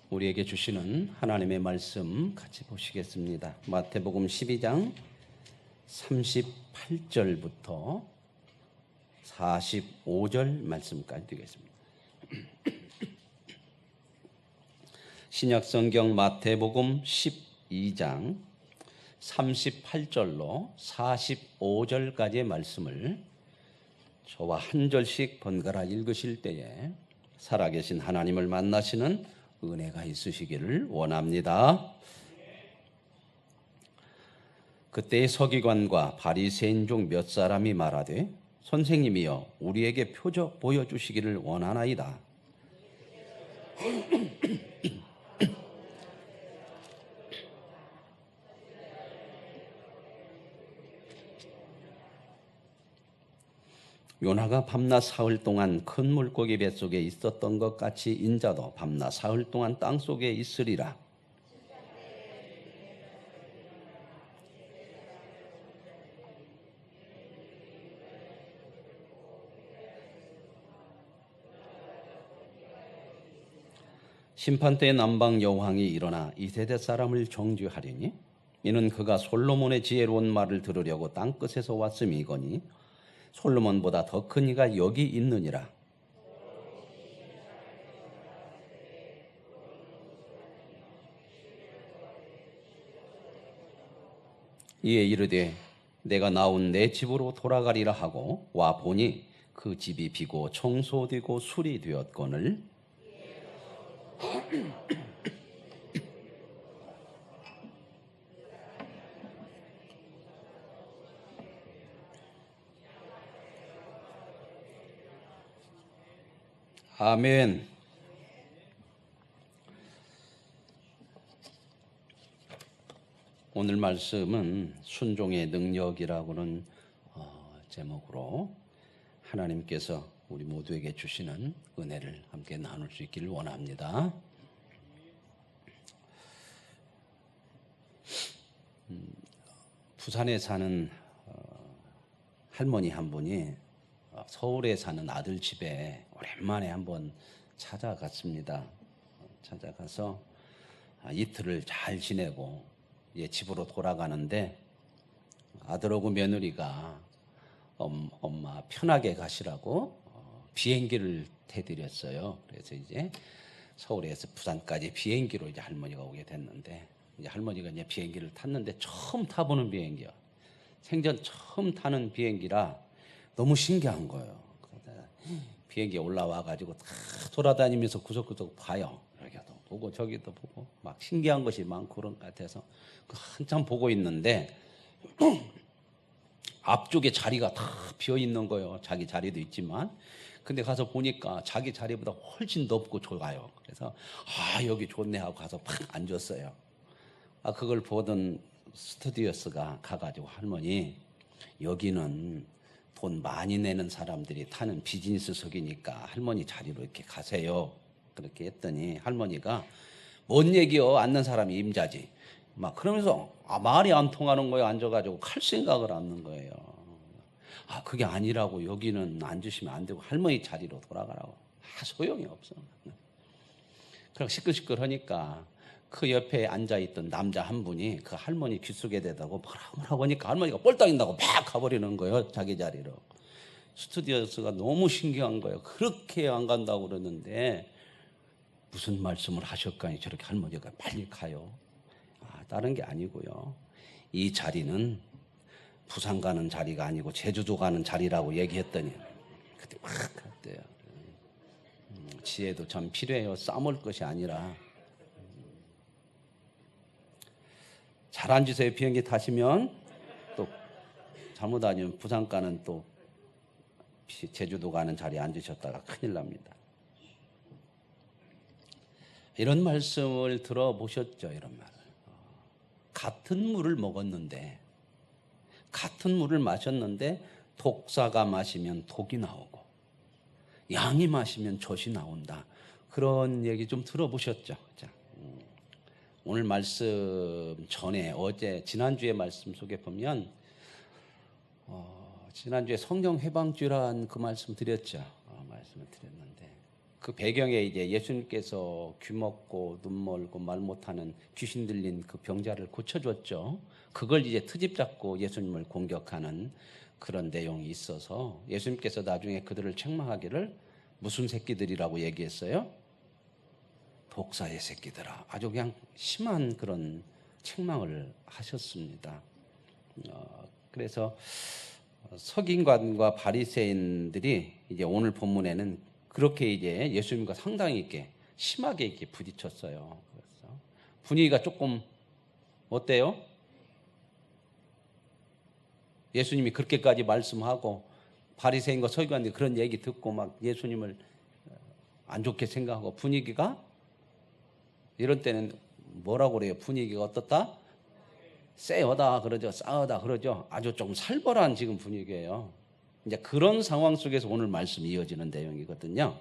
우리에게 주시는 하나님의 말씀 같이 보시겠습니다. 마태복음 12장 38절부터 45절 말씀까지 드리겠습니다. 신약성경 마태복음 12장 38절로 45절까지의 말씀을 저와 한 절씩 번갈아 읽으실 때에 살아계신 하나님을 만나시는 은혜가 있으시기를 원합니다. 그때 서기관과 바리새인 중 몇 사람이 말하되 선생님이여 우리에게 표적 보여주시기를 원하나이다. 요나가 밤낮 사흘 동안 큰 물고기 뱃속에 있었던 것 같이 인자도 밤낮 사흘 동안 땅속에 있으리라. 심판때 남방 여왕이 일어나 이 세대 사람을 정죄하리니 이는 그가 솔로몬의 지혜로운 말을 들으려고 땅끝에서 왔음이거니 솔로몬보다 더 큰 이가 여기 있느니라. 이에 이르되 내가 나온 내 집으로 돌아가리라 하고 와 보니 그 집이 비고 청소되고 술이 되었거늘 아멘. 오늘 말씀은 순종의 능력이라고는 제목으로 하나님께서 우리 모두에게 주시는 은혜를 함께 나눌 수 있기를 원합니다. 부산에 사는 할머니 한 분이 서울에 사는 아들 집에 오랜만에 한번 찾아갔습니다. 찾아가서 이틀을 잘 지내고 집으로 돌아가는데 아들하고 며느리가 엄마 편하게 가시라고 비행기를 태드렸어요. 그래서 이제 서울에서 부산까지 비행기로 이제 할머니가 오게 됐는데 이제 할머니가 이제 비행기를 탔는데 처음 타보는 비행기요. 생전 처음 타는 비행기라 너무 신기한 거예요. 비행기에 올라와 가지고 다 돌아다니면서 구석구석 봐요. 여기도 보고 저기도 보고 막 신기한 것이 많고 그런 것 같아서 한참 보고 있는데 앞쪽에 자리가 다 비어 있는 거예요. 자기 자리도 있지만 근데 가서 보니까 자기 자리보다 훨씬 높고 좋아요. 그래서 여기 좋네 하고 가서 팍 앉았어요. 그걸 보던 스튜디오스가 가가지고 할머니 여기는 돈 많이 내는 사람들이 타는 비즈니스석이니까 할머니 자리로 이렇게 가세요. 그렇게 했더니 할머니가 뭔 얘기요? 앉는 사람이 임자지. 막 그러면서 말이 안 통하는 거예요. 앉아가지고 칼 생각을 하는 거예요. 그게 아니라고 여기는 앉으시면 안 되고 할머니 자리로 돌아가라고. 소용이 없어. 그렇게 시끌시끌하니까 그 옆에 앉아있던 남자 한 분이 그 할머니 귓속에 대다고 뭐라고 하니까 할머니가 뻘딱 인다고 막 가버리는 거예요. 자기 자리로. 스튜디오스가 너무 신기한 거예요. 그렇게 안 간다고 그러는데 무슨 말씀을 하셨까니 저렇게 할머니가 빨리 가요. 다른 게 아니고요. 이 자리는 부산 가는 자리가 아니고 제주도 가는 자리라고 얘기했더니 그때 막 갔대요. 지혜도 참 필요해요. 싸먹을 것이 아니라. 잘 앉으세요. 비행기 타시면 또 잘못 아니면 부산 가는 또 제주도 가는 자리에 앉으셨다가 큰일 납니다. 이런 말씀을 들어보셨죠? 이런 말을. 같은 물을 먹었는데 같은 물을 마셨는데 독사가 마시면 독이 나오고 양이 마시면 젖이 나온다. 그런 얘기 좀 들어보셨죠? 자, 오늘 말씀 전에 지난주에 말씀 속에 보면 지난주에 성경 해방주란 그 말씀 드렸죠. 말씀을 드렸는데 그 배경에 이제 예수님께서 귀 먹고 눈 멀고 말 못하는 귀신 들린 그 병자를 고쳐줬죠. 그걸 이제 트집 잡고 예수님을 공격하는 그런 내용이 있어서 예수님께서 나중에 그들을 책망하기를 무슨 새끼들이라고 얘기했어요? 독사의 새끼들아. 아주 그냥 심한 그런 책망을 하셨습니다. 그래서 서기관과 바리새인들이 이제 오늘 본문에는 그렇게 이제 예수님과 상당히 이렇게 심하게 이렇게 부딪혔어요. 그래서 분위기가 조금 어때요? 예수님이 그렇게까지 말씀하고 바리새인과 서기관들이 그런 얘기 듣고 막 예수님을 안 좋게 생각하고 분위기가 이런 때는 뭐라고 그래요? 분위기가 어떻다? 쎄하다 그러죠. 싸하다 그러죠. 아주 좀 살벌한 지금 분위기예요. 이제 그런 상황 속에서 오늘 말씀이 이어지는 내용이거든요.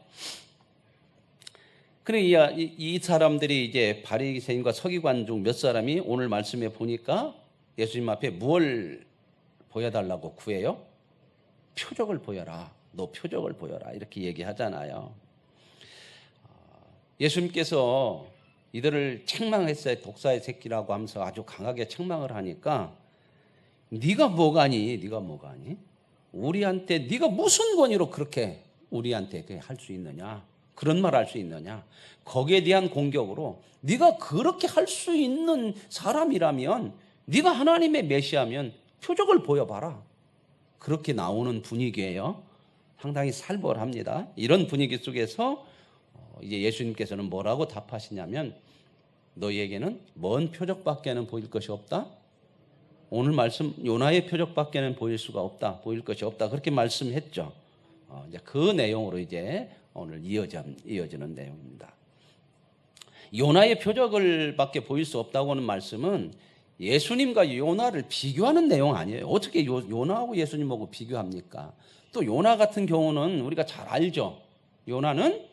그래 이 사람들이 이제 바리새인과 서기관 중 몇 사람이 오늘 말씀에 보니까 예수님 앞에 무엇을 보여달라고 구해요? 표적을 보여라. 너 표적을 보여라. 이렇게 얘기하잖아요. 예수님께서 이들을 책망했어요. 독사의 새끼라고 하면서 아주 강하게 책망을 하니까 네가 뭐가니? 네가 뭐가니? 우리한테 네가 무슨 권위로 그렇게 우리한테 할 수 있느냐? 그런 말 할 수 있느냐? 거기에 대한 공격으로 네가 그렇게 할 수 있는 사람이라면 네가 하나님의 메시아면 표적을 보여봐라. 그렇게 나오는 분위기예요. 상당히 살벌합니다. 이런 분위기 속에서 이제 예수님께서는 뭐라고 답하시냐면 너희에게는 먼 표적밖에는 보일 것이 없다. 오늘 말씀 요나의 표적밖에는 보일 수가 없다. 보일 것이 없다. 그렇게 말씀했죠. 이제 그 내용으로 이제 오늘 이어지는 내용입니다. 요나의 표적을 밖에 보일 수 없다고 하는 말씀은 예수님과 요나를 비교하는 내용 아니에요. 어떻게 요나하고 예수님하고 비교합니까? 또 요나 같은 경우는 우리가 잘 알죠. 요나는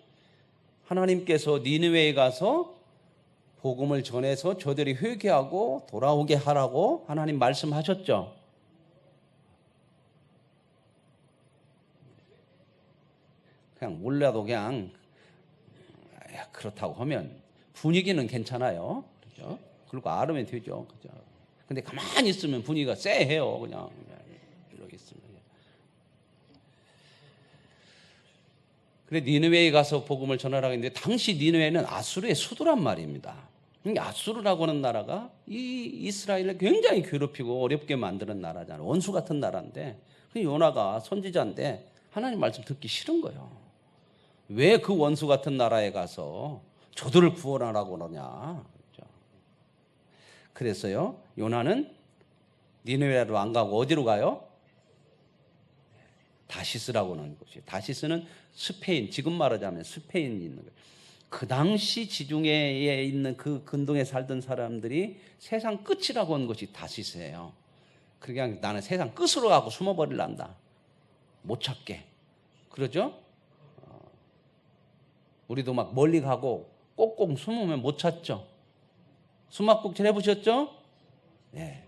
하나님께서 니느웨에 가서 복음을 전해서 저들이 회개하고 돌아오게 하라고 하나님 말씀하셨죠. 그냥 몰라도 그냥 그렇다고 하면 분위기는 괜찮아요. 그렇죠? 그리고 알으면 되죠. 그죠? 근데 가만히 있으면 분위기가 쎄해요. 그냥 이렇게 있으면. 그래 니느웨에 가서 복음을 전하라고 했는데 당시 니느웨는 아수르의 수도란 말입니다. 아수르라고 하는 나라가 이 이스라엘을 굉장히 괴롭히고 어렵게 만드는 나라잖아요. 원수 같은 나라인데 요나가 선지자인데 하나님 말씀 듣기 싫은 거예요. 왜 그 원수 같은 나라에 가서 저들을 구원하라고 그러냐. 그래서요 요나는 니느웨로 안 가고 어디로 가요? 다시스라고 하는 곳이에요. 다시스는 스페인, 지금 말하자면 스페인이 있는 거예요. 그 당시 지중해에 있는 그 근동에 살던 사람들이 세상 끝이라고 하는 것이 다시스예요. 그냥 나는 세상 끝으로 가고 숨어버리란다. 못 찾게. 그러죠? 우리도 막 멀리 가고 꼭꼭 숨으면 못 찾죠. 숨막꼭질 해보셨죠? 네.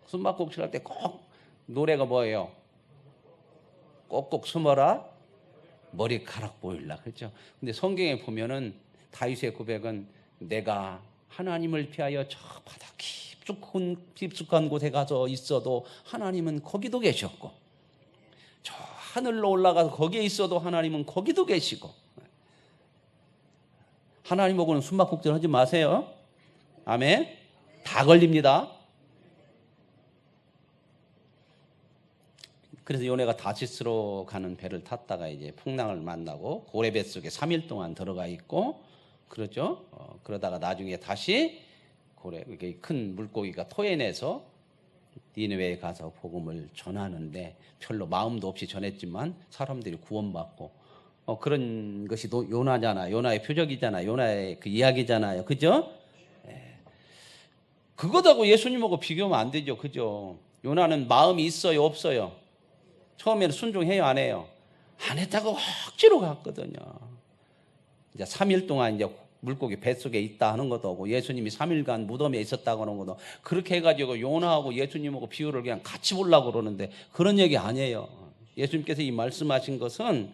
숨막꼭질 할 때 꼭 노래가 뭐예요? 꼭꼭 숨어라 머리카락 보일라. 그렇죠? 근데 성경에 보면은 다윗의 고백은 내가 하나님을 피하여 저 바다 깊숙한 곳에 가서 있어도 하나님은 거기도 계셨고 저 하늘로 올라가서 거기에 있어도 하나님은 거기도 계시고 하나님하고는 숨막꼭질 하지 마세요. 아멘. 다 걸립니다. 그래서 요나가 다시스로 가는 배를 탔다가 이제 풍랑을 만나고 고래배 속에 3일 동안 들어가 있고 그러죠. 그러다가 나중에 다시 큰 물고기가 토해내서 니느웨에 가서 복음을 전하는데 별로 마음도 없이 전했지만 사람들이 구원받고 그런 것이 요나잖아. 요나의 표적이잖아. 요나의 그 이야기잖아요. 그죠? 그거하고 예수님하고 비교하면 안 되죠. 그죠? 요나는 마음이 있어요, 없어요? 처음에는 순종해요, 안 해요? 안 했다고 억지로 갔거든요. 이제 3일 동안 이제 물고기 뱃속에 있다 하는 것도 하고 예수님이 3일간 무덤에 있었다고 하는 것도 그렇게 해가지고 요나하고 예수님하고 비유를 그냥 같이 보려고 그러는데 그런 얘기 아니에요. 예수님께서 이 말씀하신 것은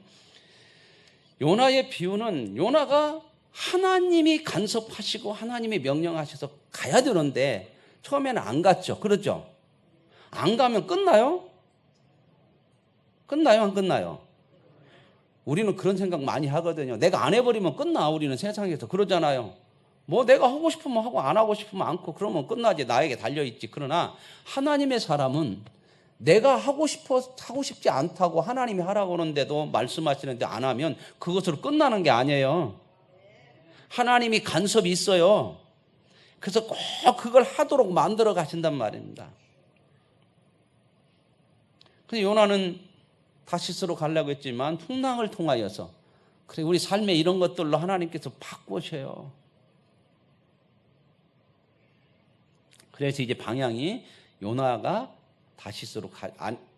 요나의 비유는 요나가 하나님이 간섭하시고 하나님이 명령하셔서 가야 되는데 처음에는 안 갔죠. 그렇죠? 안 가면 끝나요? 끝나요? 안 끝나요? 우리는 그런 생각 많이 하거든요. 내가 안 해버리면 끝나. 우리는 세상에서 그러잖아요. 뭐 내가 하고 싶으면 하고 안 하고 싶으면 않고 그러면 끝나지. 나에게 달려있지. 그러나 하나님의 사람은 내가 하고 싶지 않다고 하나님이 하라고 하는데도 말씀하시는데 안 하면 그것으로 끝나는 게 아니에요. 하나님이 간섭이 있어요. 그래서 꼭 그걸 하도록 만들어 가신단 말입니다. 근데 요나는 다시스로 가려고 했지만 풍랑을 통하여서 그래 우리 삶에 이런 것들로 하나님께서 바꾸셔요. 그래서 이제 방향이 요나가 다시스로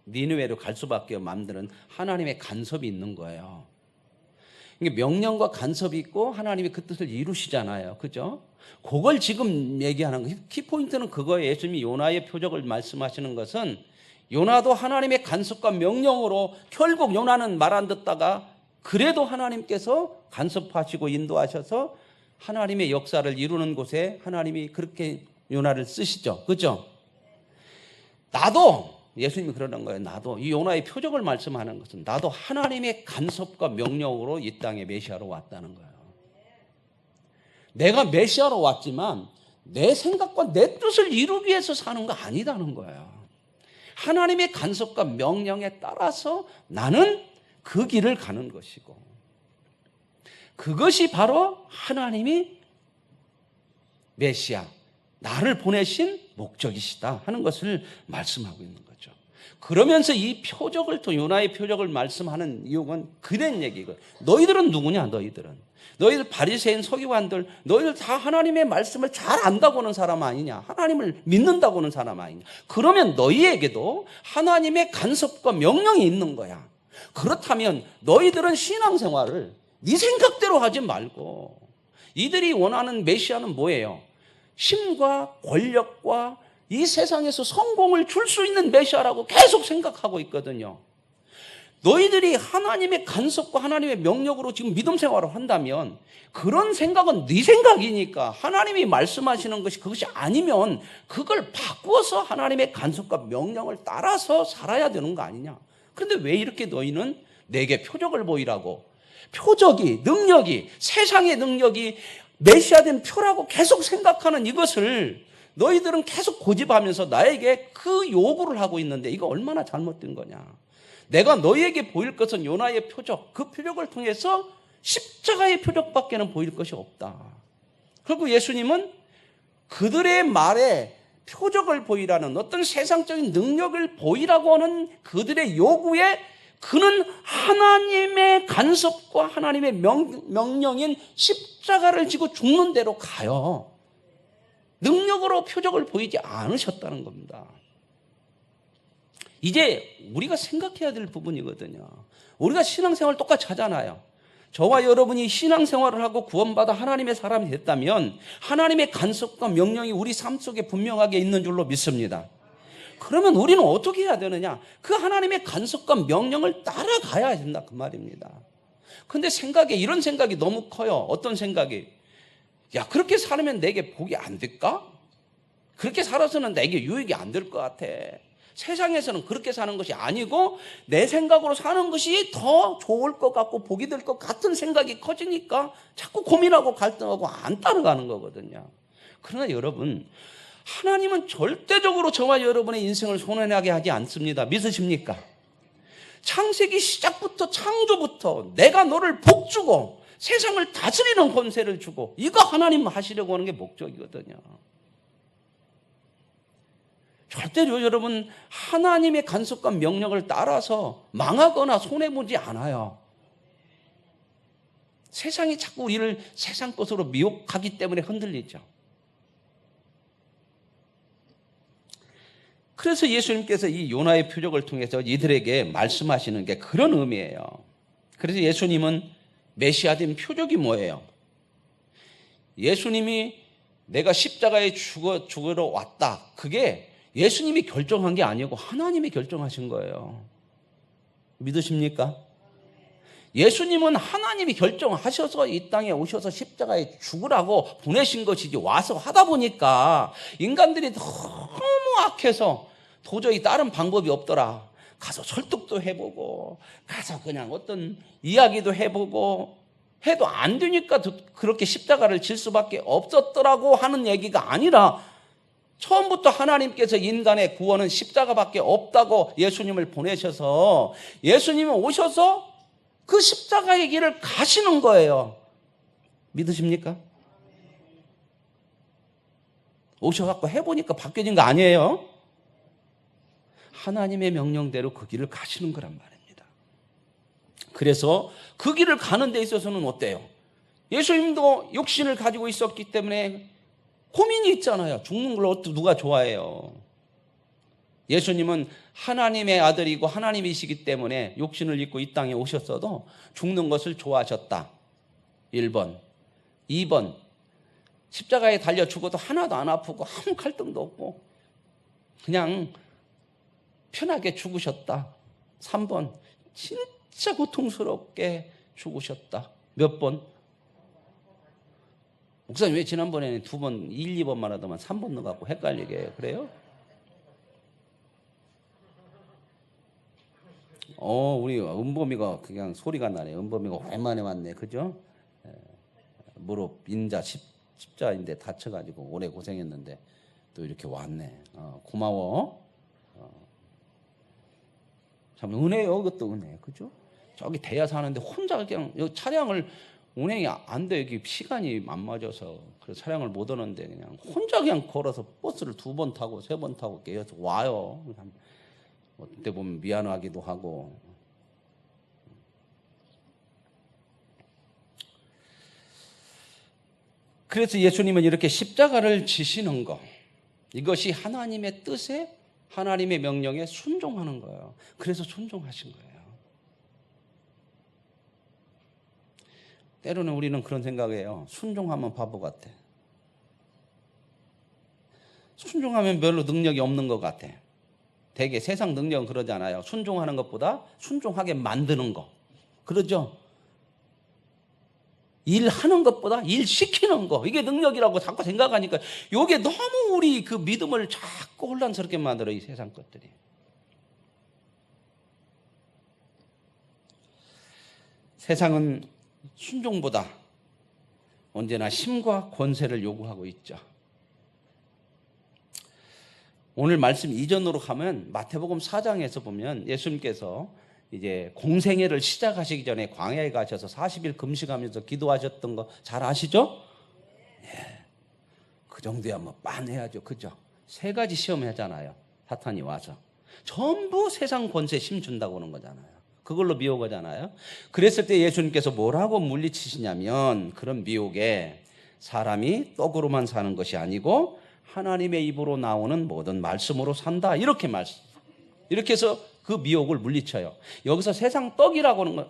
니느웨로 갈 수밖에 만드는 하나님의 간섭이 있는 거예요. 이게 명령과 간섭이 있고 하나님이 그 뜻을 이루시잖아요. 그죠? 그걸 지금 얘기하는 거예요. 키포인트는 그거예요. 예수님이 요나의 표적을 말씀하시는 것은 요나도 하나님의 간섭과 명령으로 결국 요나는 말 안 듣다가 그래도 하나님께서 간섭하시고 인도하셔서 하나님의 역사를 이루는 곳에 하나님이 그렇게 요나를 쓰시죠. 그죠? 나도 예수님이 그러는 거예요. 나도 이 요나의 표적을 말씀하는 것은 나도 하나님의 간섭과 명령으로 이 땅에 메시아로 왔다는 거예요. 내가 메시아로 왔지만 내 생각과 내 뜻을 이루기 위해서 사는 거 아니다는 거예요. 하나님의 간섭과 명령에 따라서 나는 그 길을 가는 것이고 그것이 바로 하나님이 메시아 나를 보내신 목적이시다 하는 것을 말씀하고 있는 거죠. 그러면서 이 표적을 또 요나의 표적을 말씀하는 이유는 그런 얘기고 너희들은 누구냐 너희들 바리새인 서기관들 너희들 다 하나님의 말씀을 잘 안다고 하는 사람 아니냐 하나님을 믿는다고 하는 사람 아니냐 그러면 너희에게도 하나님의 간섭과 명령이 있는 거야. 그렇다면 너희들은 신앙생활을 네 생각대로 하지 말고 이들이 원하는 메시아는 뭐예요? 힘과 권력과 이 세상에서 성공을 줄 수 있는 메시아라고 계속 생각하고 있거든요. 너희들이 하나님의 간섭과 하나님의 명령으로 지금 믿음 생활을 한다면 그런 생각은 네 생각이니까 하나님이 말씀하시는 것이 그것이 아니면 그걸 바꾸어서 하나님의 간섭과 명령을 따라서 살아야 되는 거 아니냐. 그런데 왜 이렇게 너희는 내게 표적을 보이라고 표적이 능력이 세상의 능력이 메시아된 표라고 계속 생각하는 이것을 너희들은 계속 고집하면서 나에게 그 요구를 하고 있는데 이거 얼마나 잘못된 거냐. 내가 너희에게 보일 것은 요나의 표적, 그 표적을 통해서 십자가의 표적밖에는 보일 것이 없다. 그리고 예수님은 그들의 말에 표적을 보이라는 어떤 세상적인 능력을 보이라고 하는 그들의 요구에 그는 하나님의 간섭과 하나님의 명령인 십자가를 지고 죽는 대로 가요. 능력으로 표적을 보이지 않으셨다는 겁니다. 이제 우리가 생각해야 될 부분이거든요. 우리가 신앙생활 똑같이 하잖아요. 저와 여러분이 신앙생활을 하고 구원받아 하나님의 사람이 됐다면 하나님의 간섭과 명령이 우리 삶 속에 분명하게 있는 줄로 믿습니다. 그러면 우리는 어떻게 해야 되느냐? 그 하나님의 간섭과 명령을 따라가야 된다 그 말입니다. 근데 이런 생각이 너무 커요. 어떤 생각이? 야, 그렇게 살면 내게 복이 안 될까? 그렇게 살아서는 내게 유익이 안 될 것 같아. 세상에서는 그렇게 사는 것이 아니고 내 생각으로 사는 것이 더 좋을 것 같고 복이 될 것 같은 생각이 커지니까 자꾸 고민하고 갈등하고 안 따라가는 거거든요. 그러나 여러분, 하나님은 절대적으로 저와 여러분의 인생을 손해나게 하지 않습니다. 믿으십니까? 창세기 시작부터 창조부터 내가 너를 복주고 세상을 다스리는 권세를 주고 이거 하나님 하시려고 하는 게 목적이거든요. 절대로 여러분 하나님의 간섭과 명령을 따라서 망하거나 손해보지 않아요. 세상이 자꾸 우리를 세상 것으로 미혹하기 때문에 흔들리죠. 그래서 예수님께서 이 요나의 표적을 통해서 이들에게 말씀하시는 게 그런 의미예요. 그래서 예수님은 메시아된 표적이 뭐예요? 예수님이 내가 십자가에 죽으러 왔다. 그게 예수님이 결정한 게 아니고 하나님이 결정하신 거예요. 믿으십니까? 예수님은 하나님이 결정하셔서 이 땅에 오셔서 십자가에 죽으라고 보내신 것이지, 와서 하다 보니까 인간들이 너무 악해서 도저히 다른 방법이 없더라. 가서 설득도 해보고, 가서 그냥 어떤 이야기도 해보고 해도 안 되니까 그렇게 십자가를 질 수밖에 없었더라고 하는 얘기가 아니라, 처음부터 하나님께서 인간의 구원은 십자가밖에 없다고 예수님을 보내셔서 예수님이 오셔서 그 십자가의 길을 가시는 거예요. 믿으십니까? 오셔갖고 해보니까 바뀌어진 거 아니에요? 하나님의 명령대로 그 길을 가시는 거란 말입니다. 그래서 그 길을 가는 데 있어서는 어때요? 예수님도 육신을 가지고 있었기 때문에 고민이 있잖아요. 죽는 걸 누가 좋아해요? 예수님은 하나님의 아들이고 하나님이시기 때문에 육신을 입고 이 땅에 오셨어도 죽는 것을 좋아하셨다. 1번. 2번. 십자가에 달려 죽어도 하나도 안 아프고 아무 갈등도 없고 그냥 편하게 죽으셨다. 3번. 진짜 고통스럽게 죽으셨다. 몇 번? 목사님 왜 지난번에는 2번, 1, 2번만 하더만 3번 넣어갖고 헷갈리게 해요? 그래요? 우리 은범이가 그냥 소리가 나네. 은범이가 오랜만에 왔네. 그죠? 무릎, 인자, 십자인데 다쳐가지고 오래 고생했는데 또 이렇게 왔네. 고마워. 참 은혜요. 이것도 은혜. 그죠? 저기 대야 사는데 혼자 그냥 여기 차량을 운행이 안 돼. 여기 시간이 안 맞아서. 그래서 차량을 못 오는데 그냥 혼자 그냥 걸어서 버스를 2번 타고 3번 타고 계속 와요. 그때 보면 미안하기도 하고. 그래서 예수님은 이렇게 십자가를 지시는 거, 이것이 하나님의 뜻에, 하나님의 명령에 순종하는 거예요. 그래서 순종하신 거예요. 때로는 우리는 그런 생각이에요. 순종하면 바보 같아. 순종하면 별로 능력이 없는 것 같아. 되게 세상 능력은 그러잖아요. 순종하는 것보다 순종하게 만드는 거. 그러죠? 일하는 것보다 일 시키는 거. 이게 능력이라고 자꾸 생각하니까 이게 너무 우리 그 믿음을 자꾸 혼란스럽게 만들어, 이 세상 것들이. 세상은 순종보다 언제나 힘과 권세를 요구하고 있죠. 오늘 말씀 이전으로 가면 마태복음 4장에서 보면 예수님께서 이제 공생애를 시작하시기 전에 광야에 가셔서 40일 금식하면서 기도하셨던 거 잘 아시죠? 예. 그 정도야 뭐 빤해야죠. 그죠? 3가지 시험 하잖아요. 사탄이 와서. 전부 세상 권세 힘 준다고 하는 거잖아요. 그걸로 미혹하잖아요. 그랬을 때 예수님께서 뭐라고 물리치시냐면, 그런 미혹에 사람이 떡으로만 사는 것이 아니고 하나님의 입으로 나오는 모든 말씀으로 산다. 이렇게 해서 그 미혹을 물리쳐요. 여기서 세상 떡이라고 하는 건,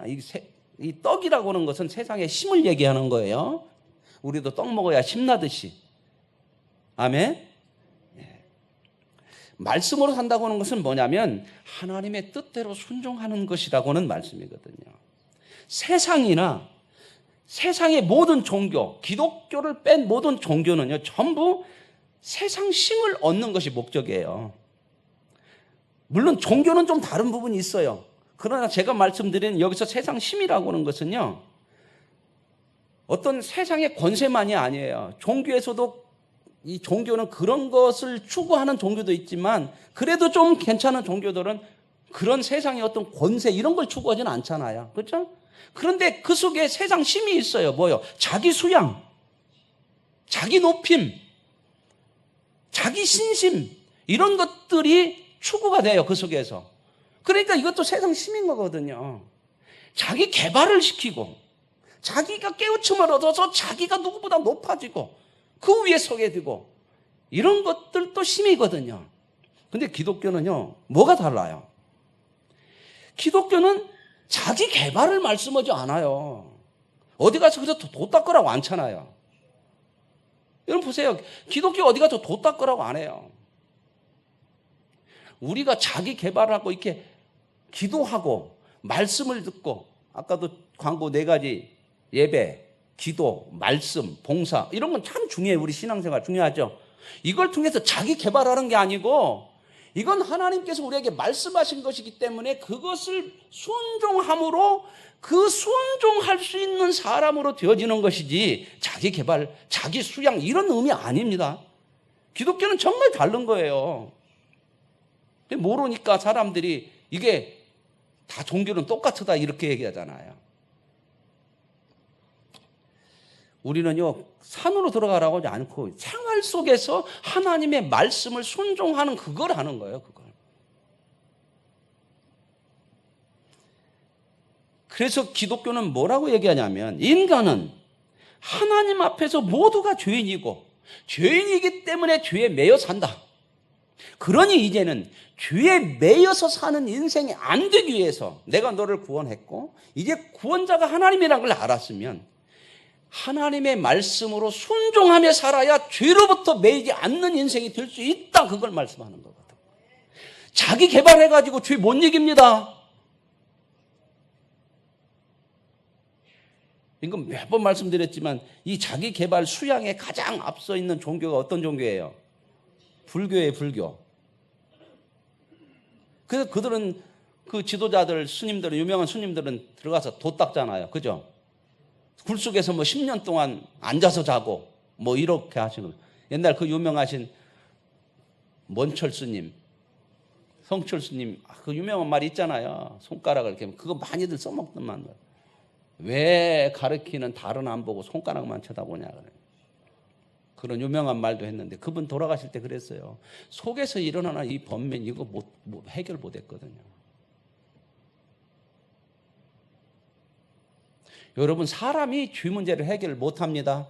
이 떡이라고 하는 것은 세상의 힘을 얘기하는 거예요. 우리도 떡 먹어야 힘나듯이. 아멘? 말씀으로 산다고 하는 것은 뭐냐면 하나님의 뜻대로 순종하는 것이라고는 말씀이거든요. 세상이나 세상의 모든 종교, 기독교를 뺀 모든 종교는요, 전부 세상 힘을 얻는 것이 목적이에요. 물론 종교는 좀 다른 부분이 있어요. 그러나 제가 말씀드린 여기서 세상 힘이라고 하는 것은요, 어떤 세상의 권세만이 아니에요. 종교에서도 이 종교는 그런 것을 추구하는 종교도 있지만, 그래도 좀 괜찮은 종교들은 그런 세상의 어떤 권세 이런 걸 추구하지는 않잖아요. 그렇죠? 그런데 그 속에 세상 힘이 있어요. 뭐요? 자기 수양, 자기 높임, 자기 신심, 이런 것들이 추구가 돼요. 그 속에서. 그러니까 이것도 세상 힘인 거거든요. 자기 개발을 시키고 자기가 깨우침을 얻어서 자기가 누구보다 높아지고 그 위에 서게 되고, 이런 것들도 힘이거든요. 근데 기독교는요, 뭐가 달라요? 기독교는 자기 개발을 말씀하지 않아요. 어디 가서 그래서 도 닦으라고 안 차나요? 여러분 보세요. 기독교 어디 가서 도 닦으라고 안 해요. 우리가 자기 개발하고 이렇게 기도하고 말씀을 듣고 아까도 광고 4가지 예배, 기도, 말씀, 봉사 이런 건 참 중요해요. 우리 신앙생활 중요하죠. 이걸 통해서 자기 개발하는 게 아니고 이건 하나님께서 우리에게 말씀하신 것이기 때문에 그것을 순종함으로 그 순종할 수 있는 사람으로 되어지는 것이지 자기 개발, 자기 수양 이런 의미 아닙니다. 기독교는 정말 다른 거예요. 모르니까 사람들이 이게 다 종교는 똑같다 이렇게 얘기하잖아요. 우리는요 산으로 들어가라고 하지 않고 생활 속에서 하나님의 말씀을 순종하는 그걸 하는 거예요. 그걸. 그래서 기독교는 뭐라고 얘기하냐면 인간은 하나님 앞에서 모두가 죄인이고 죄인이기 때문에 죄에 매여 산다. 그러니 이제는 죄에 매여서 사는 인생이 안 되기 위해서 내가 너를 구원했고 이제 구원자가 하나님이라는 걸 알았으면 하나님의 말씀으로 순종하며 살아야 죄로부터 매이지 않는 인생이 될 수 있다. 그걸 말씀하는 거거든. 자기 개발해가지고 죄 못 이깁니다. 이건 몇 번 말씀드렸지만 이 자기 개발 수양에 가장 앞서 있는 종교가 어떤 종교예요? 불교예요, 불교. 그래서 그들은 그 지도자들, 스님들은, 유명한 스님들은 들어가서 도 닦잖아요. 그죠? 굴속에서 뭐 10년 동안 앉아서 자고 뭐 이렇게 하시는. 옛날 그 유명하신 먼철 스님, 성철 스님, 그 유명한 말이 있잖아요. 손가락을 이렇게. 그거 많이들 써먹던 말. 왜 가르치는 달은 안 보고 손가락만 쳐다보냐. 그런 유명한 말도 했는데 그분 돌아가실 때 그랬어요. 속에서 일어나는 이 번면 이거 해결 못했거든요. 여러분 사람이 죄 문제를 해결 못합니다.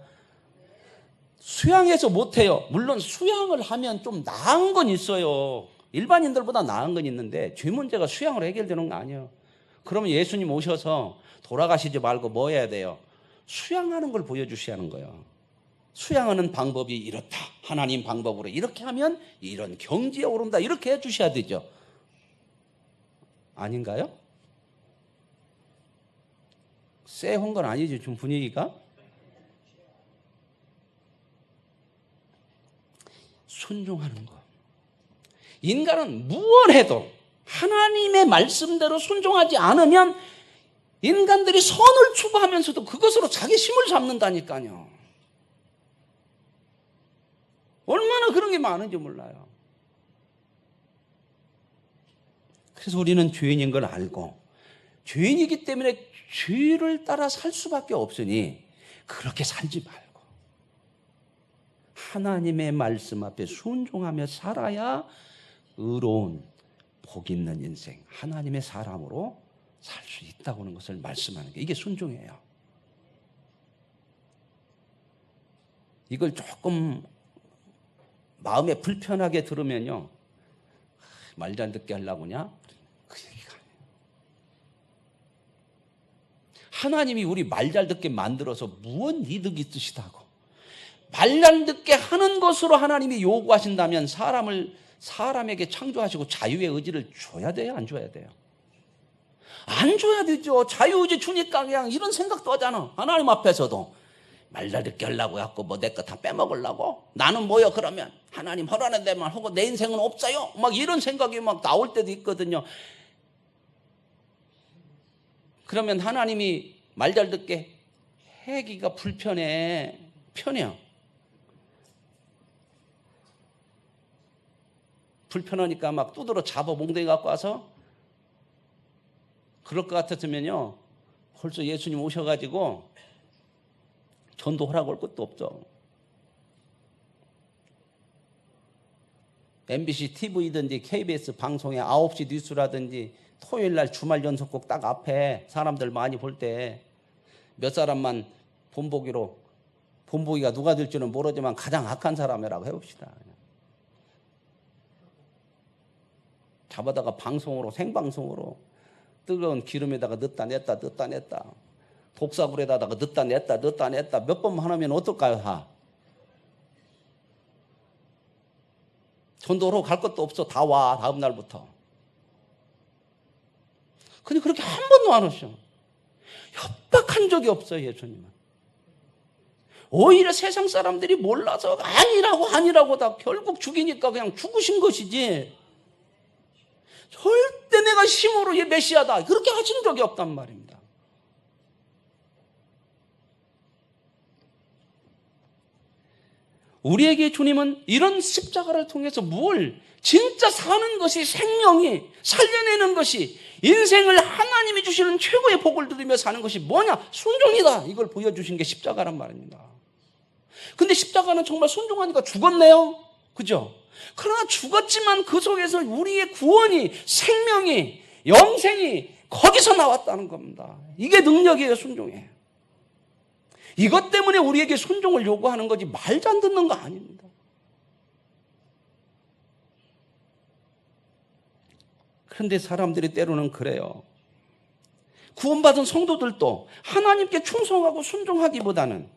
수양해서 못해요. 물론 수양을 하면 좀 나은 건 있어요. 일반인들보다 나은 건 있는데 죄 문제가 수양으로 해결되는 거 아니에요. 그러면 예수님 오셔서 돌아가시지 말고 뭐 해야 돼요? 수양하는 걸 보여주셔야 하는 거예요. 수양하는 방법이 이렇다. 하나님 방법으로 이렇게 하면 이런 경지에 오른다. 이렇게 해주셔야 되죠. 아닌가요? 쎄한 건 아니죠. 좀 분위기가. 순종하는 거. 인간은 무엇 해도 하나님의 말씀대로 순종하지 않으면 인간들이 선을 추구하면서도 그것으로 자기 힘을 잡는다니까요. 얼마나 그런 게 많은지 몰라요. 그래서 우리는 죄인인 걸 알고 죄인이기 때문에 죄를 따라 살 수밖에 없으니 그렇게 살지 말고 하나님의 말씀 앞에 순종하며 살아야 의로운 복 있는 인생, 하나님의 사람으로 살 수 있다고 하는 것을 말씀하는 게 이게 순종이에요. 이걸 조금 마음에 불편하게 들으면요. 말 잘 듣게 하려고 하냐? 그 얘기가 아니에요. 하나님이 우리 말 잘 듣게 만들어서 무언 이득이 있으시다고. 말 잘 듣게 하는 것으로 하나님이 요구하신다면 사람에게 창조하시고 자유의 의지를 줘야 돼요? 안 줘야 돼요? 안 줘야 되죠. 자유의지 주니까 그냥 이런 생각도 하잖아. 하나님 앞에서도. 말 잘 듣게 하려고 해갖고 뭐 내 거 다 빼먹으려고? 나는 뭐요 그러면? 하나님 허락하는 데만 하고 내 인생은 없어요? 막 이런 생각이 막 나올 때도 있거든요. 그러면 하나님이 말 잘 듣게 하기가 편해요. 불편하니까 막 두드러 잡아 몽둥이 갖고 와서 그럴 것 같았으면요. 벌써 예수님 오셔가지고 전도 허락 올 것도 없죠. MBC TV든지 KBS 방송에 9시 뉴스라든지 토요일 날 주말 연속곡 딱 앞에 사람들 많이 볼 때 몇 사람만 본보기가 누가 될지는 모르지만 가장 악한 사람이라고 해봅시다. 잡아다가 방송으로 생방송으로 뜨거운 기름에다가 넣다 냈다 독사불에다가 넣다 냈다 몇 번만 하면 어떨까요? 다 전도로 갈 것도 없어. 다 와 다음 날부터. 근데 그렇게 한 번도 안 오셔. 협박한 적이 없어요, 예수님은. 오히려 세상 사람들이 몰라서 아니라고 다 결국 죽이니까 그냥 죽으신 것이지, 절대 내가 힘으로 얘 메시아다 그렇게 하신 적이 없단 말입니다. 우리에게 주님은 이런 십자가를 통해서 뭘 진짜 사는 것이, 생명이 살려내는 것이, 인생을 하나님이 주시는 최고의 복을 누리며 사는 것이 뭐냐? 순종이다. 이걸 보여주신 게 십자가란 말입니다. 근데 십자가는 정말 순종하니까 죽었네요. 그죠? 그러나 죽었지만 그 속에서 우리의 구원이, 생명이, 영생이 거기서 나왔다는 겁니다. 이게 능력이에요, 순종이에요. 이것 때문에 우리에게 순종을 요구하는 거지 말도 안 듣는 거 아닙니다. 그런데 사람들이 때로는 그래요. 구원받은 성도들도 하나님께 충성하고 순종하기보다는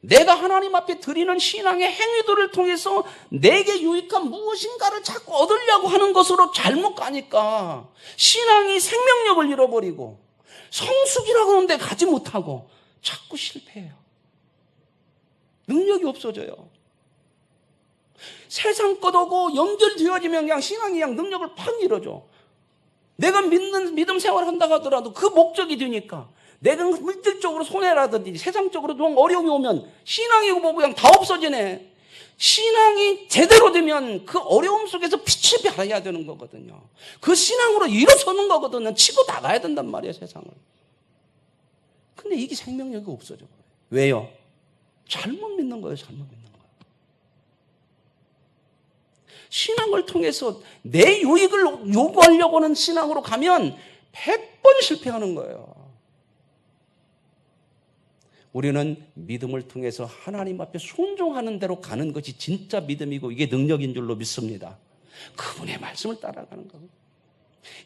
내가 하나님 앞에 드리는 신앙의 행위들을 통해서 내게 유익한 무엇인가를 자꾸 얻으려고 하는 것으로 잘못 가니까 신앙이 생명력을 잃어버리고 성숙이라고 하는데 가지 못하고 자꾸 실패해요. 능력이 없어져요. 세상 것하고 연결되어지면 그냥 신앙이 그냥 능력을 팍 잃어져. 내가 믿음 생활을 한다고 하더라도 그 목적이 되니까 내가 물질적으로 손해라든지 세상적으로 좀 어려움이 오면 신앙이 보고 그냥 다 없어지네. 신앙이 제대로 되면 그 어려움 속에서 빛이 발해야 되는 거거든요. 그 신앙으로 일어서는 거거든요. 치고 나가야 된단 말이에요, 세상을. 근데 이게 생명력이 없어져. 왜요? 잘못 믿는 거예요, 잘못 믿는 거예요. 신앙을 통해서 내 유익을 요구하려고 하는 신앙으로 가면 100번 실패하는 거예요. 우리는 믿음을 통해서 하나님 앞에 순종하는 대로 가는 것이 진짜 믿음이고 이게 능력인 줄로 믿습니다. 그분의 말씀을 따라가는 겁니다.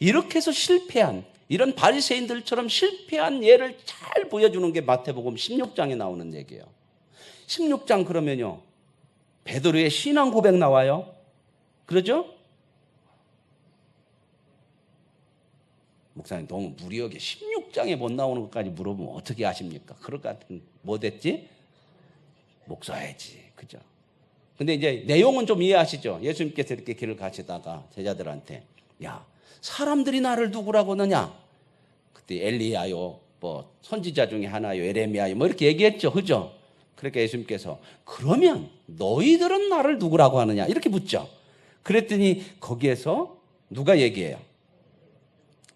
이렇게 해서 실패한, 이런 바리새인들처럼 실패한 예를 잘 보여주는 게 마태복음 16장에 나오는 얘기예요. 16장 그러면요, 베드로의 신앙 고백 나와요. 그러죠? 목사님 너무 무리하게 16장에 못 나오는 것까지 물어보면 어떻게 아십니까? 그럴 것 같은, 뭐 됐지? 목사야지. 그죠? 근데 이제 내용은 좀 이해하시죠? 예수님께서 이렇게 길을 가시다가 제자들한테, 야, 사람들이 나를 누구라고 하느냐? 그때 엘리야요, 뭐 선지자 중에 하나요, 에레미야요, 뭐 이렇게 얘기했죠. 그죠? 그러니까 예수님께서 그러면 너희들은 나를 누구라고 하느냐? 이렇게 묻죠. 그랬더니 거기에서 누가 얘기해요?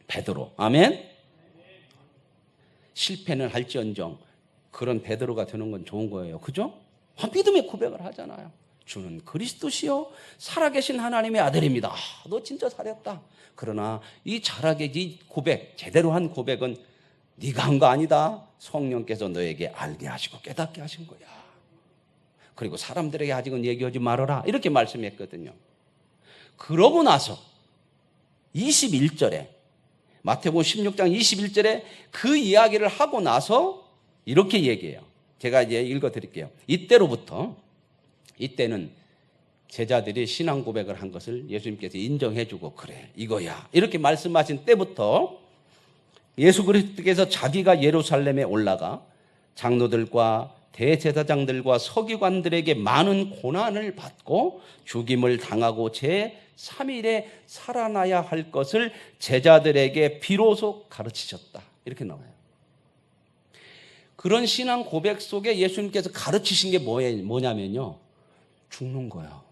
베드로. 아멘? 실패는 할지언정 그런 베드로가 되는 건 좋은 거예요. 그죠? 믿음의 고백을 하잖아요. 주는 그리스도시요 살아계신 하나님의 아들입니다. 너 진짜 잘했다. 그러나 이 이 고백, 제대로 한 고백은 네가 한 거 아니다. 성령께서 너에게 알게 하시고 깨닫게 하신 거야. 그리고 사람들에게 아직은 얘기하지 말아라. 이렇게 말씀했거든요. 그러고 나서 21절에 마태복음 16장 21절에 그 이야기를 하고 나서 이렇게 얘기해요. 제가 이제 읽어드릴게요. 이때는 제자들이 신앙 고백을 한 것을 예수님께서 인정해주고 그래 이거야 이렇게 말씀하신 때부터 예수 그리스도께서 자기가 예루살렘에 올라가 장로들과 대제사장들과 서기관들에게 많은 고난을 받고 죽임을 당하고 제3일에 살아나야 할 것을 제자들에게 비로소 가르치셨다. 이렇게 나와요. 그런 신앙 고백 속에 예수님께서 가르치신 게 뭐냐면요. 죽는 거예요.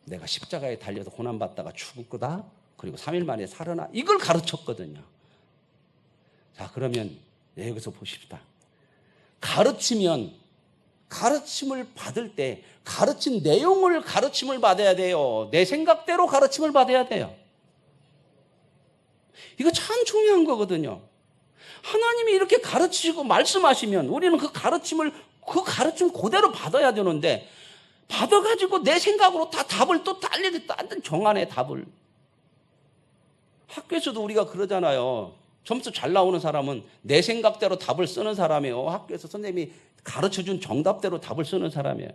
내가 십자가에 달려서 고난받다가 죽을 거다. 그리고 3일 만에 살아나. 이걸 가르쳤거든요. 자, 그러면 여기서 보십시다. 가르침을 받을 때 가르친 내용을 가르침을 받아야 돼요. 내 생각대로 가르침을 받아야 돼요. 이거 참 중요한 거거든요. 하나님이 이렇게 가르치시고 말씀하시면 우리는 그 가르침 그대로 받아야 되는데 받아가지고 내 생각으로 다 답을 또 딴 정안에 답을. 학교에서도 우리가 그러잖아요. 점수 잘 나오는 사람은 내 생각대로 답을 쓰는 사람이에요. 학교에서 선생님이 가르쳐준 정답대로 답을 쓰는 사람이에요.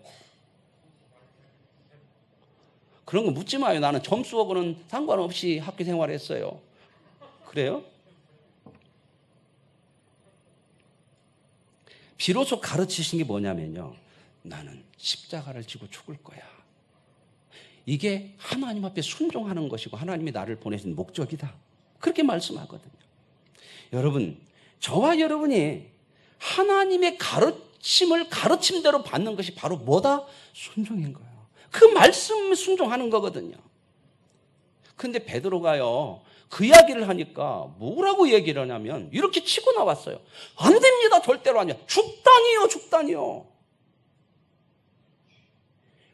그런 거 묻지 마요. 나는 점수하고는 상관없이 학교 생활했어요. 그래요? 비로소 가르치신 게 뭐냐면요. 나는 십자가를 지고 죽을 거야. 이게 하나님 앞에 순종하는 것이고 하나님이 나를 보내신 목적이다. 그렇게 말씀하거든요. 여러분, 저와 여러분이 하나님의 가르침을 가르침대로 받는 것이 바로 뭐다? 순종인 거예요. 그 말씀을 순종하는 거거든요. 근데 베드로가요, 그 이야기를 하니까 뭐라고 얘기를 하냐면 이렇게 치고 나왔어요. 안 됩니다. 절대로 아니야. 죽다니요, 죽다니요.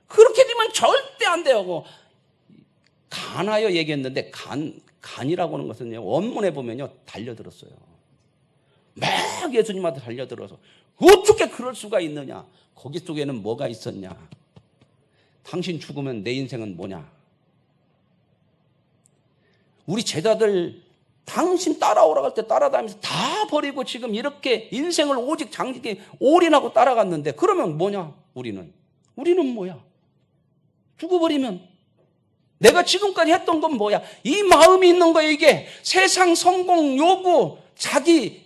그렇게 되면 절대 안 돼요. 간하여 얘기했는데 간이라고 하는 것은요, 원문에 보면요, 달려들었어요. 막 예수님한테 달려들어서 어떻게 그럴 수가 있느냐? 거기 속에는 뭐가 있었냐? 당신 죽으면 내 인생은 뭐냐? 우리 제자들 당신 따라오라고 할 때 따라다니면서 다 버리고 지금 이렇게 인생을 오직 장기게 올인하고 따라갔는데 그러면 뭐냐? 우리는 뭐야? 죽어버리면 내가 지금까지 했던 건 뭐야? 이 마음이 있는 거예요. 이게 세상 성공 요구, 자기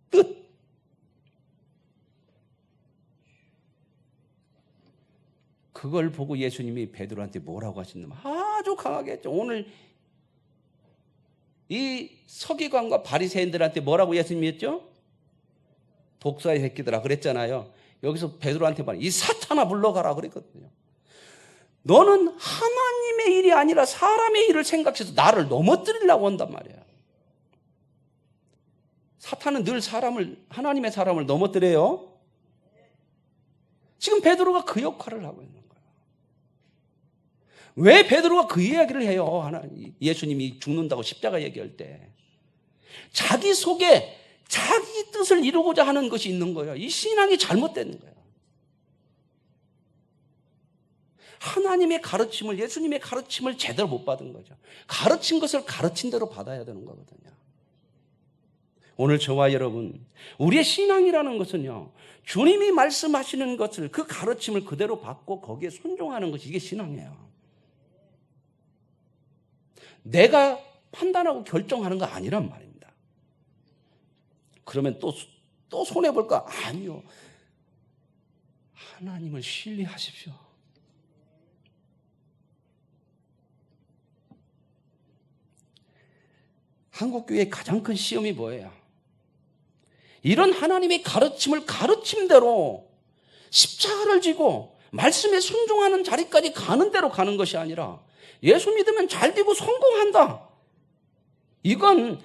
뜻. 그걸 보고 예수님이 베드로한테 뭐라고 하시냐면 아주 강하게 했죠. 오늘 이 서기관과 바리새인들한테 뭐라고 예수님이 했죠? 독사의 새끼들아 그랬잖아요. 여기서 베드로한테 말해, 이 사탄아 물러가라 그랬거든요. 너는 하나님의 일이 아니라 사람의 일을 생각해서 나를 넘어뜨리려고 한단 말이야. 사탄은 늘 하나님의 사람을 넘어뜨려요. 지금 베드로가 그 역할을 하고 있는 거예요. 왜 베드로가 그 이야기를 해요? 예수님이 죽는다고 십자가 얘기할 때. 자기 속에 자기 뜻을 이루고자 하는 것이 있는 거예요. 이 신앙이 잘못된 거예요. 하나님의 가르침을, 예수님의 가르침을 제대로 못 받은 거죠. 가르친 것을 가르친 대로 받아야 되는 거거든요. 오늘 저와 여러분, 우리의 신앙이라는 것은요, 주님이 말씀하시는 것을, 그 가르침을 그대로 받고 거기에 순종하는 것이 이게 신앙이에요. 내가 판단하고 결정하는 거 아니란 말입니다. 그러면 또 손해볼까? 아니요. 하나님을 신뢰하십시오. 한국교회의 가장 큰 시험이 뭐예요? 이런 하나님의 가르침을 가르침대로 십자가를 지고 말씀에 순종하는 자리까지 가는 대로 가는 것이 아니라 예수 믿으면 잘 되고 성공한다. 이건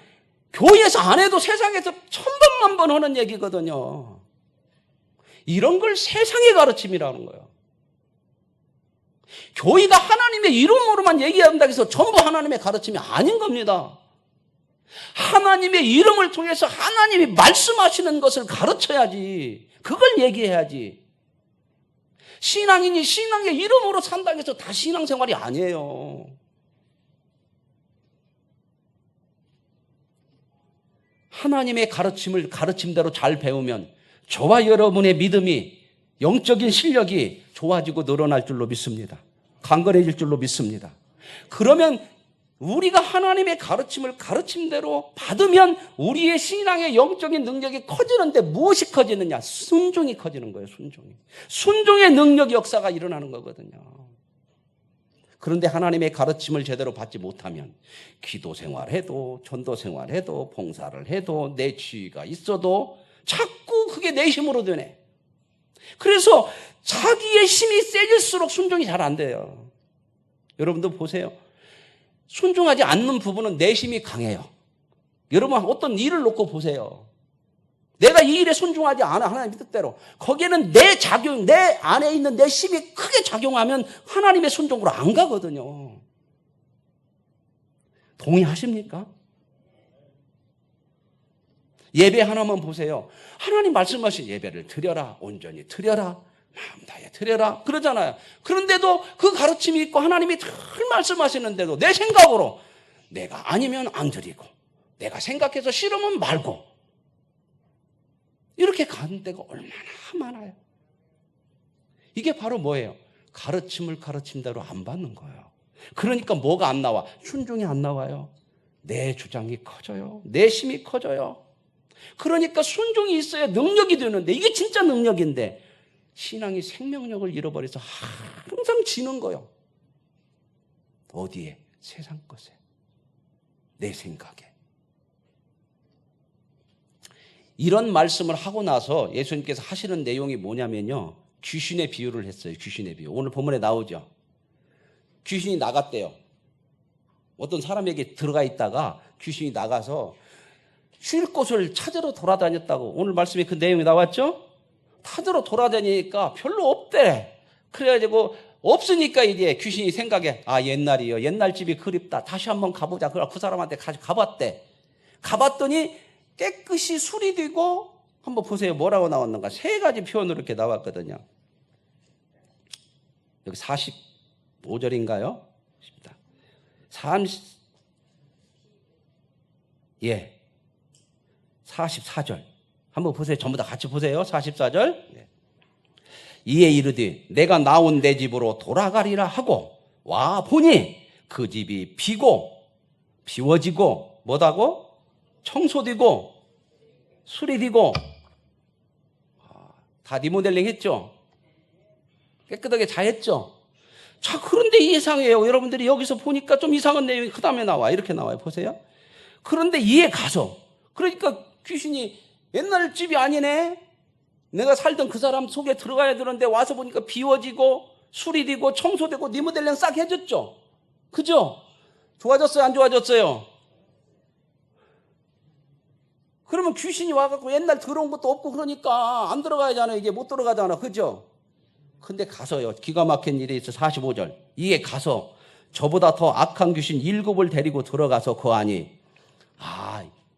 교회에서 안 해도 세상에서 천번 만번 하는 얘기거든요. 이런 걸 세상의 가르침이라는 거예요. 교회가 하나님의 이름으로만 얘기한다고 해서 전부 하나님의 가르침이 아닌 겁니다. 하나님의 이름을 통해서 하나님이 말씀하시는 것을 가르쳐야지. 그걸 얘기해야지. 신앙인이 신앙의 이름으로 산다고 해서 다 신앙생활이 아니에요. 하나님의 가르침을 가르침대로 잘 배우면 저와 여러분의 믿음이, 영적인 실력이 좋아지고 늘어날 줄로 믿습니다. 강건해질 줄로 믿습니다. 그러면 우리가 하나님의 가르침을 가르침대로 받으면 우리의 신앙의 영적인 능력이 커지는데 무엇이 커지느냐? 순종이 커지는 거예요. 순종의 능력 역사가 일어나는 거거든요. 그런데 하나님의 가르침을 제대로 받지 못하면 기도 생활해도 전도 생활해도 봉사를 해도 내 지위가 있어도 자꾸 그게 내 힘으로 되네. 그래서 자기의 힘이 세질수록 순종이 잘 안 돼요. 여러분도 보세요. 순종하지 않는 부분은 내 힘이 강해요. 여러분 어떤 일을 놓고 보세요. 내가 이 일에 순종하지 않아, 하나님의 뜻대로. 거기에는 내 안에 있는 내 힘이 크게 작용하면 하나님의 순종으로 안 가거든요. 동의하십니까? 예배 하나만 보세요. 하나님 말씀하신 예배를 드려라, 온전히 드려라, 마음 다해 드려라 그러잖아요. 그런데도 그 가르침이 있고 하나님이 늘 말씀하시는데도 내 생각으로 내가 아니면 안 드리고 내가 생각해서 싫으면 말고 이렇게 가는 데가 얼마나 많아요. 이게 바로 뭐예요? 가르침을 가르침대로 안 받는 거예요. 그러니까 뭐가 안 나와? 순종이 안 나와요. 내 주장이 커져요. 내 힘이 커져요. 그러니까 순종이 있어야 능력이 되는데 이게 진짜 능력인데 신앙이 생명력을 잃어버려서 항상 지는 거요. 어디에? 세상 것에. 내 생각에. 이런 말씀을 하고 나서 예수님께서 하시는 내용이 뭐냐면요. 귀신의 비유를 했어요. 귀신의 비유. 오늘 본문에 나오죠. 귀신이 나갔대요. 어떤 사람에게 들어가 있다가 귀신이 나가서 쉴 곳을 찾으러 돌아다녔다고. 오늘 말씀에 그 내용이 나왔죠. 찾으러 돌아다니니까 별로 없대. 그래가지고 없으니까 이제 귀신이 생각해. 옛날이요. 옛날 집이 그립다. 다시 한번 가보자. 그래 그 사람한테 가봤대. 가봤더니 깨끗이 수리되고, 한번 보세요. 뭐라고 나왔는가. 3가지 표현으로 이렇게 나왔거든요. 여기 45절인가요? 44절. 한번 보세요. 전부 다 같이 보세요. 44절. 이에 이르되 내가 나온 내 집으로 돌아가리라 하고 와 보니 그 집이 비워지고 뭐다고? 청소되고 수리되고 다 리모델링 했죠. 깨끗하게 잘 했죠. 자, 그런데 이상해요. 여러분들이 여기서 보니까 좀 이상한 내용이 그 다음에 나와. 이렇게 나와요. 보세요. 그런데 이에 가서, 그러니까 귀신이 옛날 집이 아니네. 내가 살던 그 사람 속에 들어가야 되는데 와서 보니까 비워지고 수리되고 청소되고 리모델링 싹 해줬죠. 그죠? 좋아졌어요? 안 좋아졌어요? 그러면 귀신이 와갖고 옛날 들어온 것도 없고 그러니까 안 들어가야잖아요. 이게 못 들어가잖아. 그죠? 근데 가서요. 기가 막힌 일이 있어. 45절. 이에 가서 저보다 더 악한 귀신 7을 데리고 들어가서 그 안이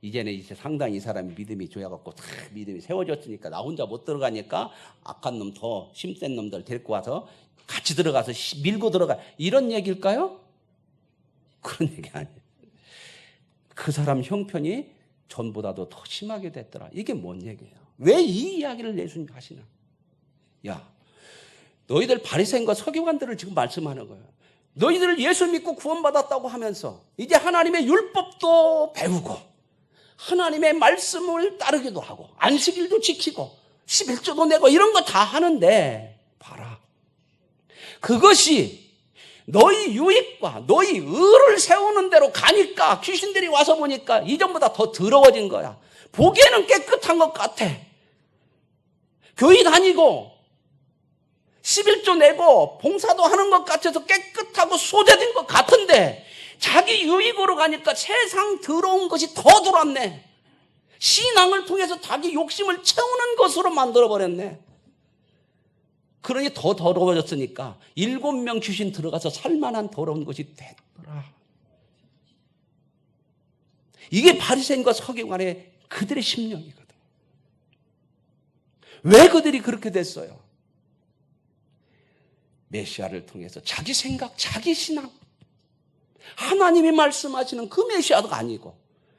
이제는 이제 상당히 이 사람이 믿음이 좋아갖고 믿음이 세워졌으니까 나 혼자 못 들어가니까 악한 놈 더 힘센 놈들 데리고 와서 같이 들어가서 밀고 들어가. 이런 얘기일까요? 그런 얘기 아니에요. 그 사람 형편이 전보다도 더 심하게 됐더라. 이게 뭔 얘기예요? 왜 이 이야기를 예수님이 하시나? 야, 너희들 바리새인과 서기관들을 지금 말씀하는 거예요. 너희들 예수 믿고 구원받았다고 하면서 이제 하나님의 율법도 배우고 하나님의 말씀을 따르기도 하고 안식일도 지키고 11조도 내고 이런 거 다 하는데 봐라. 그것이 너희 유익과 너희 의를 세우는 대로 가니까 귀신들이 와서 보니까 이전보다 더 더러워진 거야. 보기에는 깨끗한 것 같아. 교회 다니고 11조 내고 봉사도 하는 것 같아서 깨끗하고 소재된 것 같은데 자기 유익으로 가니까 세상 더러운 것이 더 들어왔네. 신앙을 통해서 자기 욕심을 채우는 것으로 만들어버렸네. 그러니 더 더러워졌으니까 7명 귀신 들어가서 살만한 더러운 것이 됐더라. 이게 바리새인과 서기관의 그들의 심령이거든. 왜 그들이 그렇게 됐어요? 메시아를 통해서 자기 생각, 자기 신앙, 하나님이 말씀하시는 그 메시아가 아니고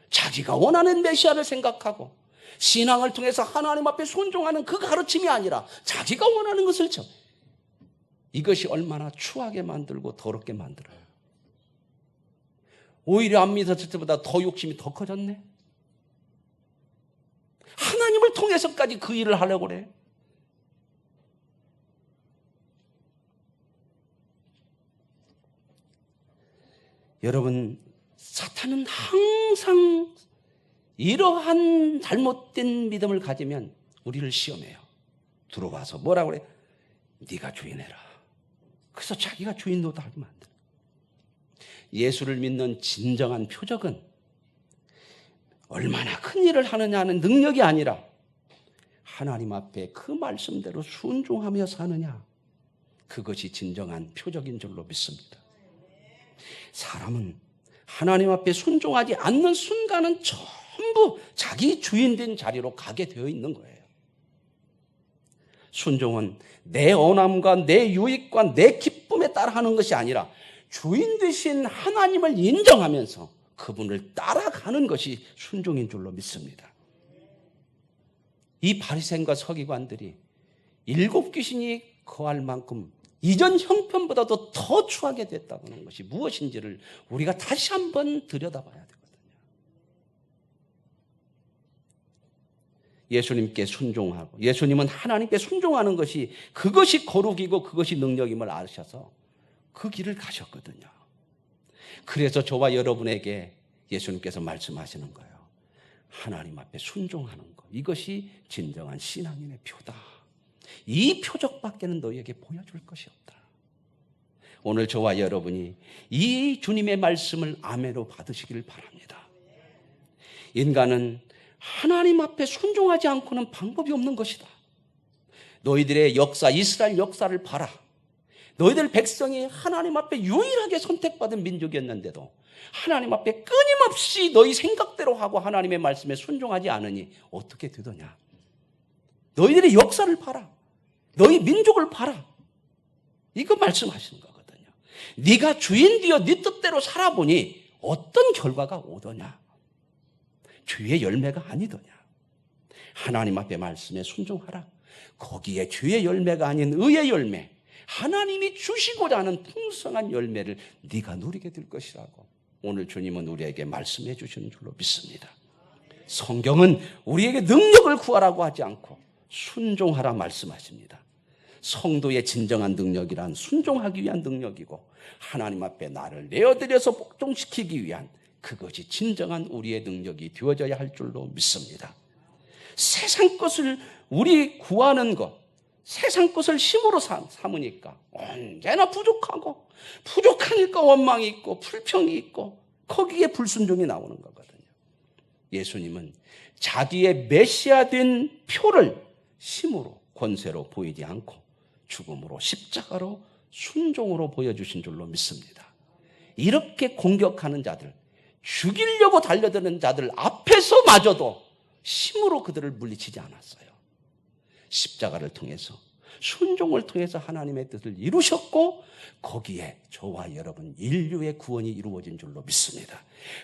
자기가 원하는 메시아를 생각하고 신앙을 통해서 하나님 앞에 순종하는 그 가르침이 아니라 자기가 원하는 것을 이것이 얼마나 추하게 만들고 더럽게 만들어요. 오히려 안 믿었을 때보다 더 욕심이 더 커졌네. 하나님을 통해서까지 그 일을 하려고 그래. 여러분, 사탄은 항상 이러한 잘못된 믿음을 가지면 우리를 시험해요. 들어와서 뭐라고 그래? 네가 주인해라. 그래서 자기가 주인 노릇하게 만들어. 예수를 믿는 진정한 표적은 얼마나 큰 일을 하느냐는 능력이 아니라 하나님 앞에 그 말씀대로 순종하며 사느냐, 그것이 진정한 표적인 줄로 믿습니다. 사람은 하나님 앞에 순종하지 않는 순간은 전부 자기 주인된 자리로 가게 되어 있는 거예요. 순종은 내 원함과 내 유익과 내 기쁨에 따라 하는 것이 아니라 주인 되신 하나님을 인정하면서 그분을 따라가는 것이 순종인 줄로 믿습니다. 이 바리새인과 서기관들이 7 귀신이 거할 만큼 이전 형편보다도 더 추하게 됐다는 것이 무엇인지를 우리가 다시 한번 들여다봐야 되거든요. 예수님께 순종하고 예수님은 하나님께 순종하는 것이 그것이 거룩이고 그것이 능력임을 아셔서 그 길을 가셨거든요. 그래서 저와 여러분에게 예수님께서 말씀하시는 거예요. 하나님 앞에 순종하는 것, 이것이 진정한 신앙인의 표다. 이 표적밖에는 너희에게 보여줄 것이 없다. 오늘 저와 여러분이 이 주님의 말씀을 아멘으로 받으시기를 바랍니다. 인간은 하나님 앞에 순종하지 않고는 방법이 없는 것이다. 너희들의 역사, 이스라엘 역사를 봐라. 너희들 백성이 하나님 앞에 유일하게 선택받은 민족이었는데도 하나님 앞에 끊임없이 너희 생각대로 하고 하나님의 말씀에 순종하지 않으니 어떻게 되더냐. 너희들의 역사를 봐라. 너희 민족을 봐라. 이거 말씀하시는 거거든요. 네가 주인 되어 네 뜻대로 살아보니 어떤 결과가 오더냐. 주의 열매가 아니더냐. 하나님 앞에 말씀에 순종하라. 거기에 주의 열매가 아닌 의의 열매, 하나님이 주시고자 하는 풍성한 열매를 네가 누리게 될 것이라고 오늘 주님은 우리에게 말씀해 주시는 줄로 믿습니다. 성경은 우리에게 능력을 구하라고 하지 않고 순종하라 말씀하십니다. 성도의 진정한 능력이란 순종하기 위한 능력이고 하나님 앞에 나를 내어드려서 복종시키기 위한 그것이 진정한 우리의 능력이 되어져야 할 줄로 믿습니다. 세상 것을 우리 구하는 것, 세상 것을 힘으로 삼으니까 언제나 부족하고 부족하니까 원망이 있고 불평이 있고 거기에 불순종이 나오는 거거든요. 예수님은 자기의 메시아된 표를 힘으로 권세로 보이지 않고 죽음으로 십자가로 순종으로 보여주신 줄로 믿습니다. 이렇게 공격하는 자들, 죽이려고 달려드는 자들 앞에서마저도 힘으로 그들을 물리치지 않았어요. 십자가를 통해서 순종을 통해서 하나님의 뜻을 이루셨고 거기에 저와 여러분 인류의 구원이 이루어진 줄로 믿습니다.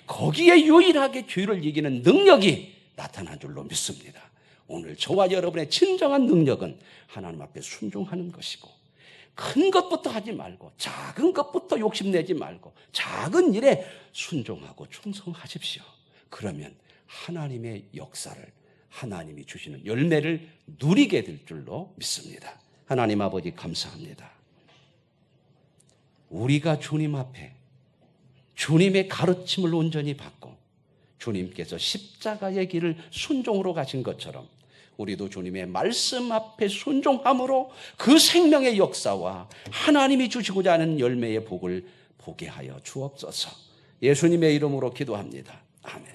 거기에 유일하게 죄를 이기는 능력이 나타난 줄로 믿습니다. 오늘 저와 여러분의 진정한 능력은 하나님 앞에 순종하는 것이고 큰 것부터 하지 말고 작은 것부터 욕심내지 말고 작은 일에 순종하고 충성하십시오. 그러면 하나님의 역사를 하나님이 주시는 열매를 누리게 될 줄로 믿습니다. 하나님 아버지 감사합니다. 우리가 주님 앞에 주님의 가르침을 온전히 받고 주님께서 십자가의 길을 순종으로 가신 것처럼 우리도 주님의 말씀 앞에 순종함으로 그 생명의 역사와 하나님이 주시고자 하는 열매의 복을 보게 하여 주옵소서. 예수님의 이름으로 기도합니다. 아멘.